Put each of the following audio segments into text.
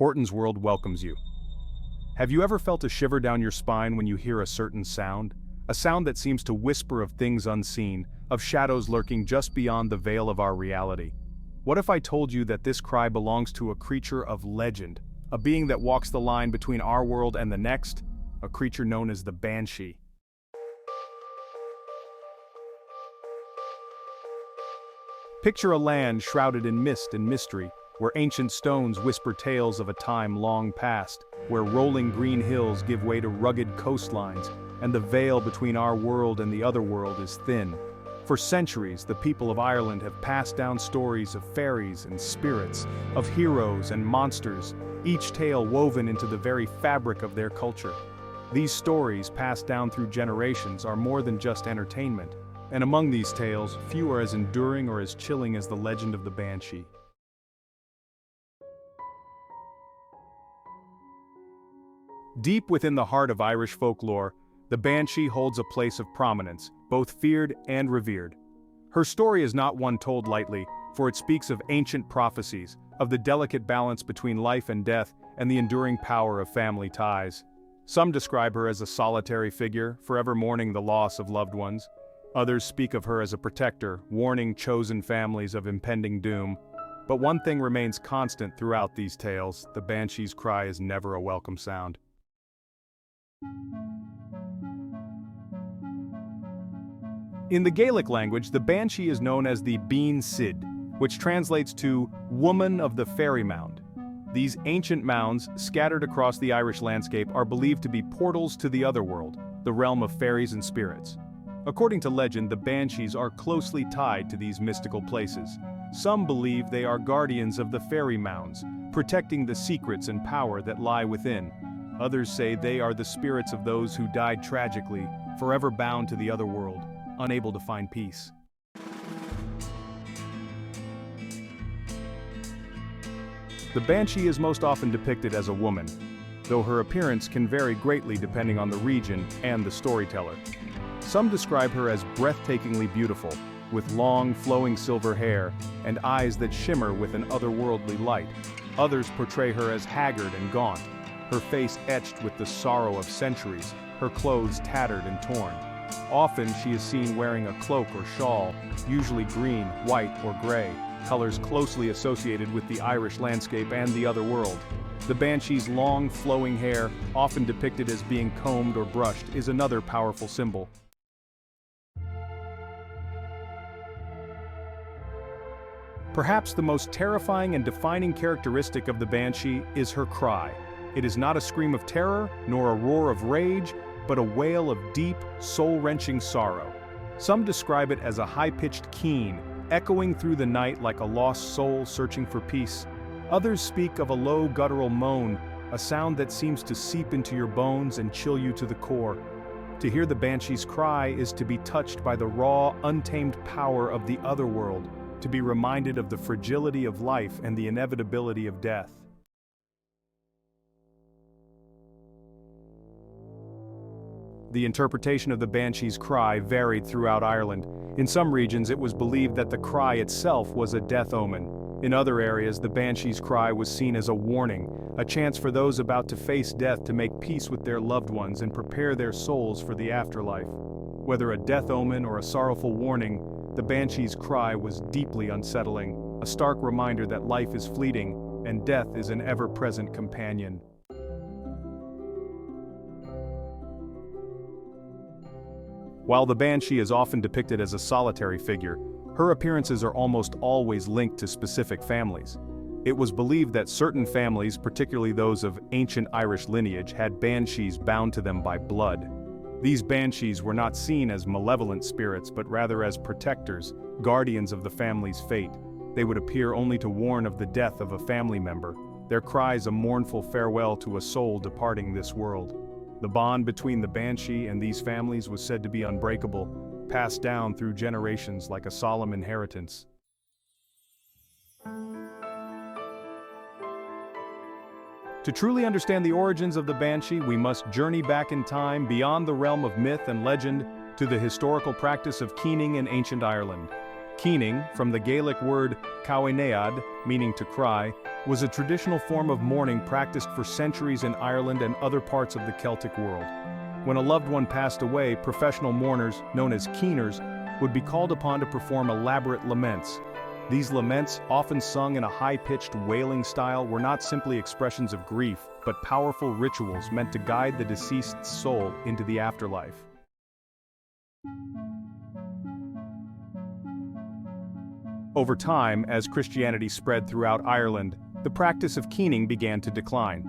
Horton's World welcomes you. Have you ever felt a shiver down your spine when you hear a certain sound? A sound that seems to whisper of things unseen, of shadows lurking just beyond the veil of our reality. What if I told you that this cry belongs to a creature of legend, a being that walks the line between our world and the next, a creature known as the banshee? Picture a land shrouded in mist and mystery, where ancient stones whisper tales of a time long past, where rolling green hills give way to rugged coastlines, and the veil between our world and the other world is thin. For centuries, the people of Ireland have passed down stories of fairies and spirits, of heroes and monsters, each tale woven into the very fabric of their culture. These stories, passed down through generations, are more than just entertainment. And among these tales, few are as enduring or as chilling as the legend of the banshee. Deep within the heart of Irish folklore, the banshee holds a place of prominence, both feared and revered. Her story is not one told lightly, for it speaks of ancient prophecies, of the delicate balance between life and death, and the enduring power of family ties. Some describe her as a solitary figure, forever mourning the loss of loved ones. Others speak of her as a protector, warning chosen families of impending doom. But one thing remains constant throughout these tales: the banshee's cry is never a welcome sound. In the Gaelic language, the banshee is known as the Bean Sid, which translates to woman of the fairy mound. These ancient mounds, scattered across the Irish landscape, are believed to be portals to the otherworld, the realm of fairies and spirits. According to legend, the banshees are closely tied to these mystical places. Some believe they are guardians of the fairy mounds, protecting the secrets and power that lie within. Others say they are the spirits of those who died tragically, forever bound to the other world, unable to find peace. The banshee is most often depicted as a woman, though her appearance can vary greatly depending on the region and the storyteller. Some describe her as breathtakingly beautiful, with long, flowing silver hair and eyes that shimmer with an otherworldly light. Others portray her as haggard and gaunt, her face etched with the sorrow of centuries, her clothes tattered and torn. Often she is seen wearing a cloak or shawl, usually green, white, or gray, colors closely associated with the Irish landscape and the other world. The banshee's long, flowing hair, often depicted as being combed or brushed, is another powerful symbol. Perhaps the most terrifying and defining characteristic of the banshee is her cry. It is not a scream of terror, nor a roar of rage, but a wail of deep, soul-wrenching sorrow. Some describe it as a high-pitched keen, echoing through the night like a lost soul searching for peace. Others speak of a low guttural moan, a sound that seems to seep into your bones and chill you to the core. To hear the banshee's cry is to be touched by the raw, untamed power of the otherworld, to be reminded of the fragility of life and the inevitability of death. The interpretation of the banshee's cry varied throughout Ireland. In some regions, it was believed that the cry itself was a death omen. In other areas, the banshee's cry was seen as a warning, a chance for those about to face death to make peace with their loved ones and prepare their souls for the afterlife. Whether a death omen or a sorrowful warning, the banshee's cry was deeply unsettling, a stark reminder that life is fleeting and death is an ever-present companion. While the banshee is often depicted as a solitary figure, her appearances are almost always linked to specific families. It was believed that certain families, particularly those of ancient Irish lineage, had banshees bound to them by blood. These banshees were not seen as malevolent spirits, but rather as protectors, guardians of the family's fate. They would appear only to warn of the death of a family member, their cries a mournful farewell to a soul departing this world. The bond between the banshee and these families was said to be unbreakable, passed down through generations like a solemn inheritance. To truly understand the origins of the banshee, we must journey back in time beyond the realm of myth and legend to the historical practice of keening in ancient Ireland. Keening, from the Gaelic word caoinead, meaning to cry, was a traditional form of mourning practiced for centuries in Ireland and other parts of the Celtic world. When a loved one passed away, professional mourners, known as keeners, would be called upon to perform elaborate laments. These laments, often sung in a high-pitched wailing style, were not simply expressions of grief, but powerful rituals meant to guide the deceased's soul into the afterlife. Over time, as Christianity spread throughout Ireland, the practice of keening began to decline.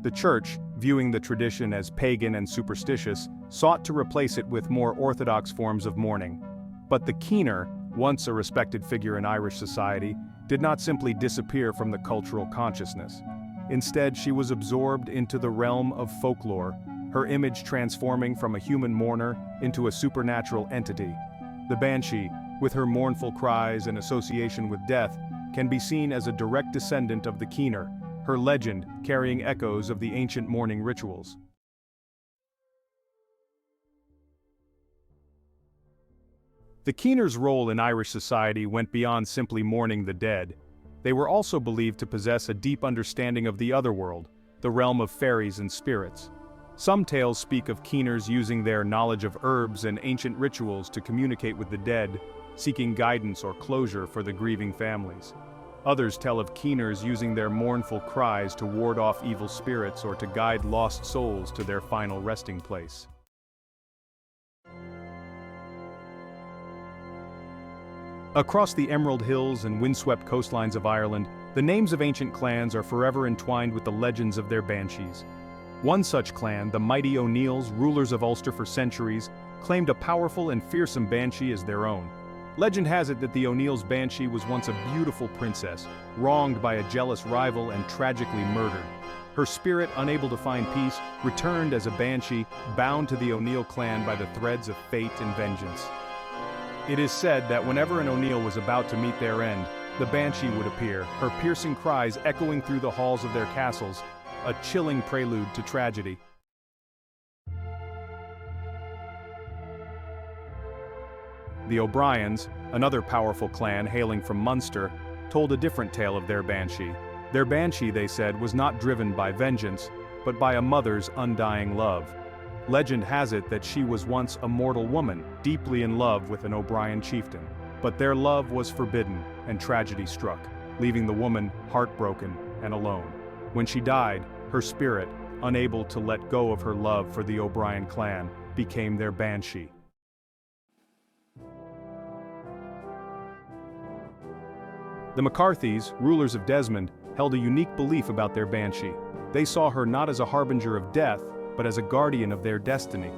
The Church, viewing the tradition as pagan and superstitious, sought to replace it with more orthodox forms of mourning. But the keener, once a respected figure in Irish society, did not simply disappear from the cultural consciousness. Instead, she was absorbed into the realm of folklore, her image transforming from a human mourner into a supernatural entity. The banshee, with her mournful cries and association with death, can be seen as a direct descendant of the keener, her legend carrying echoes of the ancient mourning rituals. The keener's role in Irish society went beyond simply mourning the dead. They were also believed to possess a deep understanding of the otherworld, the realm of fairies and spirits. Some tales speak of keeners using their knowledge of herbs and ancient rituals to communicate with the dead, seeking guidance or closure for the grieving families. Others tell of keeners using their mournful cries to ward off evil spirits or to guide lost souls to their final resting place. Across the Emerald Hills and windswept coastlines of Ireland, the names of ancient clans are forever entwined with the legends of their banshees. One such clan, the mighty O'Neills, rulers of Ulster for centuries, claimed a powerful and fearsome banshee as their own. Legend has it that the O'Neills' banshee was once a beautiful princess, wronged by a jealous rival and tragically murdered. Her spirit, unable to find peace, returned as a banshee, bound to the O'Neill clan by the threads of fate and vengeance. It is said that whenever an O'Neill was about to meet their end, the banshee would appear, her piercing cries echoing through the halls of their castles, a chilling prelude to tragedy. The O'Briens, another powerful clan hailing from Munster, told a different tale of their banshee. Their banshee, they said, was not driven by vengeance, but by a mother's undying love. Legend has it that she was once a mortal woman, deeply in love with an O'Brien chieftain. But their love was forbidden, and tragedy struck, leaving the woman heartbroken and alone. When she died, her spirit, unable to let go of her love for the O'Brien clan, became their banshee. The McCarthys, rulers of Desmond, held a unique belief about their banshee. They saw her not as a harbinger of death, but as a guardian of their destiny.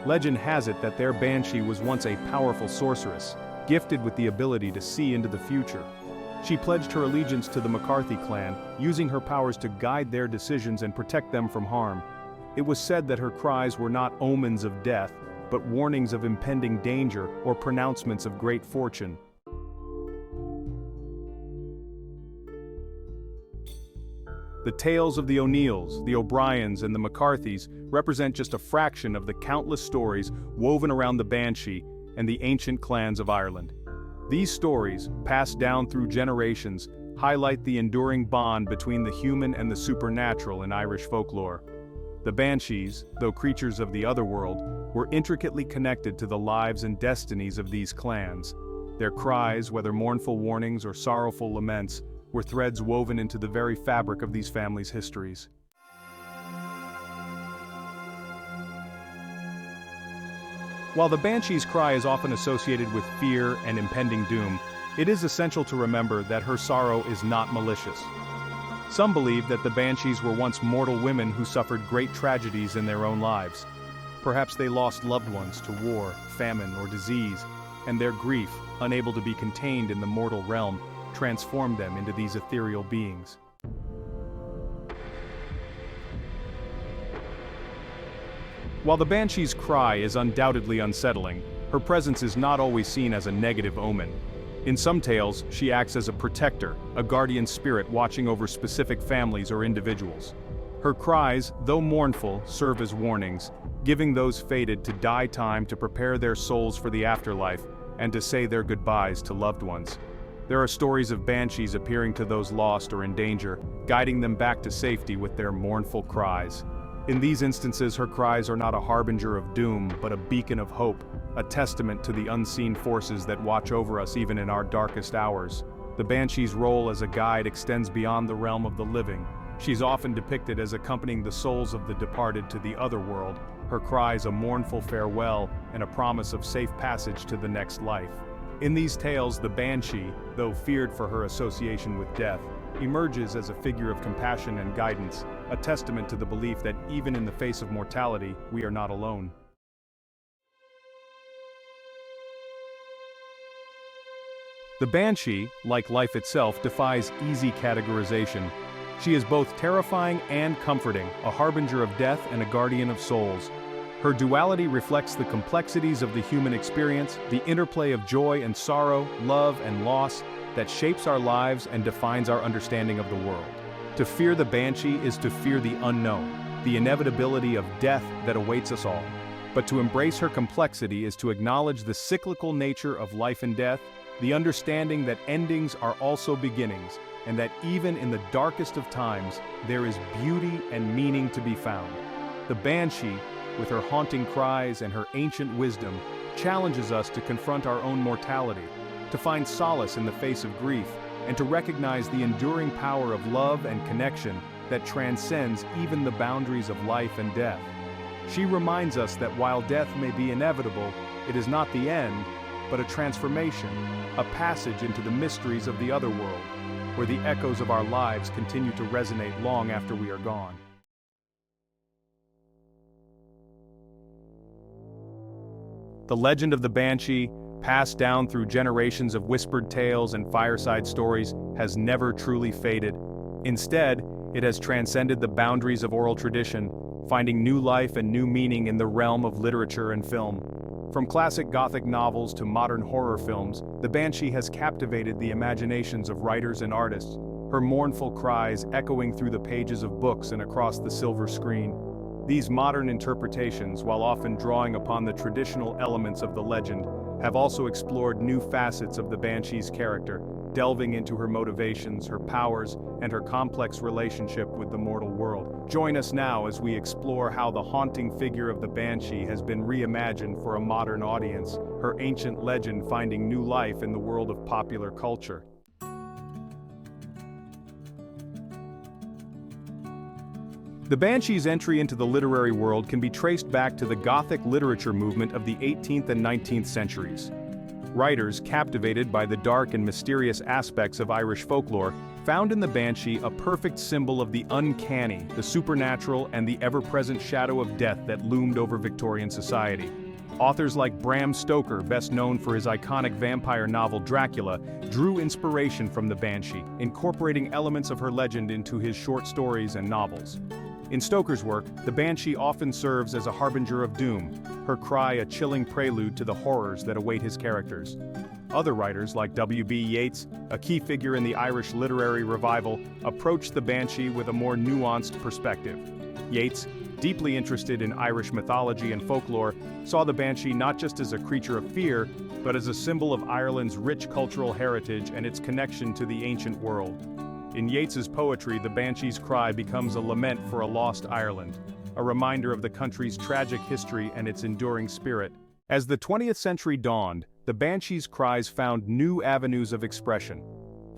Legend has it that their banshee was once a powerful sorceress, gifted with the ability to see into the future. She pledged her allegiance to the McCarthy clan, using her powers to guide their decisions and protect them from harm. It was said that her cries were not omens of death, but warnings of impending danger or pronouncements of great fortune. The tales of the O'Neills, the O'Briens, and the McCarthys represent just a fraction of the countless stories woven around the banshee and the ancient clans of Ireland. These stories, passed down through generations, highlight the enduring bond between the human and the supernatural in Irish folklore. The banshees, though creatures of the otherworld, were intricately connected to the lives and destinies of these clans. Their cries, whether mournful warnings or sorrowful laments, were threads woven into the very fabric of these families' histories. While the banshee's cry is often associated with fear and impending doom, it is essential to remember that her sorrow is not malicious. Some believe that the banshees were once mortal women who suffered great tragedies in their own lives. Perhaps they lost loved ones to war, famine, or disease, and their grief, unable to be contained in the mortal realm, transformed them into these ethereal beings. While the banshee's cry is undoubtedly unsettling, her presence is not always seen as a negative omen. In some tales, she acts as a protector, a guardian spirit watching over specific families or individuals. Her cries, though mournful, serve as warnings, giving those fated to die time to prepare their souls for the afterlife and to say their goodbyes to loved ones. There are stories of banshees appearing to those lost or in danger, guiding them back to safety with their mournful cries. In these instances, her cries are not a harbinger of doom, but a beacon of hope, a testament to the unseen forces that watch over us even in our darkest hours. The banshee's role as a guide extends beyond the realm of the living. She's often depicted as accompanying the souls of the departed to the other world, her cries a mournful farewell and a promise of safe passage to the next life. In these tales, the banshee, though feared for her association with death, emerges as a figure of compassion and guidance, a testament to the belief that even in the face of mortality, we are not alone. The banshee, like life itself, defies easy categorization. She is both terrifying and comforting, a harbinger of death and a guardian of souls. Her duality reflects the complexities of the human experience, the interplay of joy and sorrow, love and loss, that shapes our lives and defines our understanding of the world. To fear the banshee is to fear the unknown, the inevitability of death that awaits us all. But to embrace her complexity is to acknowledge the cyclical nature of life and death, the understanding that endings are also beginnings, and that even in the darkest of times, there is beauty and meaning to be found. The banshee, with her haunting cries and her ancient wisdom, challenges us to confront our own mortality, to find solace in the face of grief, and to recognize the enduring power of love and connection that transcends even the boundaries of life and death. She reminds us that while death may be inevitable, it is not the end, but a transformation, a passage into the mysteries of the other world, where the echoes of our lives continue to resonate long after we are gone. The legend of the banshee, passed down through generations of whispered tales and fireside stories, has never truly faded. Instead, it has transcended the boundaries of oral tradition, finding new life and new meaning in the realm of literature and film. From classic Gothic novels to modern horror films, the banshee has captivated the imaginations of writers and artists, her mournful cries echoing through the pages of books and across the silver screen. These modern interpretations, while often drawing upon the traditional elements of the legend, have also explored new facets of the banshee's character, delving into her motivations, her powers, and her complex relationship with the mortal world. Join us now as we explore how the haunting figure of the banshee has been reimagined for a modern audience, her ancient legend finding new life in the world of popular culture. The banshee's entry into the literary world can be traced back to the Gothic literature movement of the 18th and 19th centuries. Writers, captivated by the dark and mysterious aspects of Irish folklore, found in the banshee a perfect symbol of the uncanny, the supernatural, and the ever-present shadow of death that loomed over Victorian society. Authors like Bram Stoker, best known for his iconic vampire novel Dracula, drew inspiration from the banshee, incorporating elements of her legend into his short stories and novels. In Stoker's work, the banshee often serves as a harbinger of doom, her cry a chilling prelude to the horrors that await his characters. Other writers like W.B. Yeats, a key figure in the Irish literary revival, approached the banshee with a more nuanced perspective. Yeats, deeply interested in Irish mythology and folklore, saw the banshee not just as a creature of fear, but as a symbol of Ireland's rich cultural heritage and its connection to the ancient world. In Yeats's poetry, the banshee's cry becomes a lament for a lost Ireland, a reminder of the country's tragic history and its enduring spirit. As the 20th century dawned, the banshee's cries found new avenues of expression.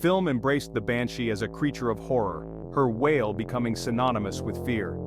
Film embraced the banshee as a creature of horror, her wail becoming synonymous with fear.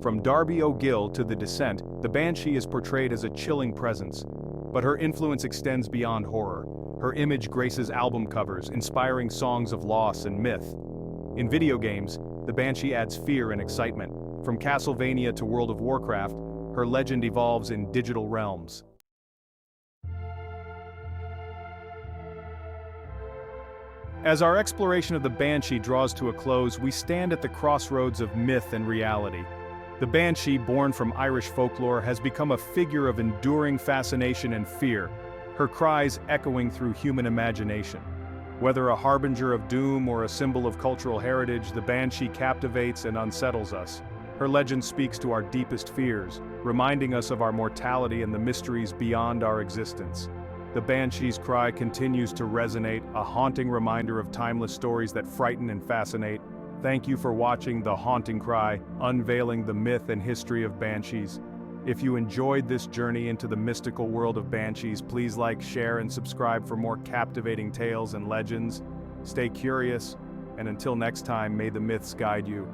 From Darby O'Gill to The Descent, the banshee is portrayed as a chilling presence. But her influence extends beyond horror. Her image graces album covers, inspiring songs of loss and myth. In video games, the banshee adds fear and excitement. From Castlevania to World of Warcraft, her legend evolves in digital realms. As our exploration of the banshee draws to a close, we stand at the crossroads of myth and reality. The banshee, born from Irish folklore, has become a figure of enduring fascination and fear, her cries echoing through human imagination. Whether a harbinger of doom or a symbol of cultural heritage, the banshee captivates and unsettles us. Her legend speaks to our deepest fears, reminding us of our mortality and the mysteries beyond our existence. The banshee's cry continues to resonate, a haunting reminder of timeless stories that frighten and fascinate. Thank you for watching The Haunting Cry, unveiling the myth and history of banshees. If you enjoyed this journey into the mystical world of banshees, please like, share, and subscribe for more captivating tales and legends. Stay curious, and until next time, may the myths guide you.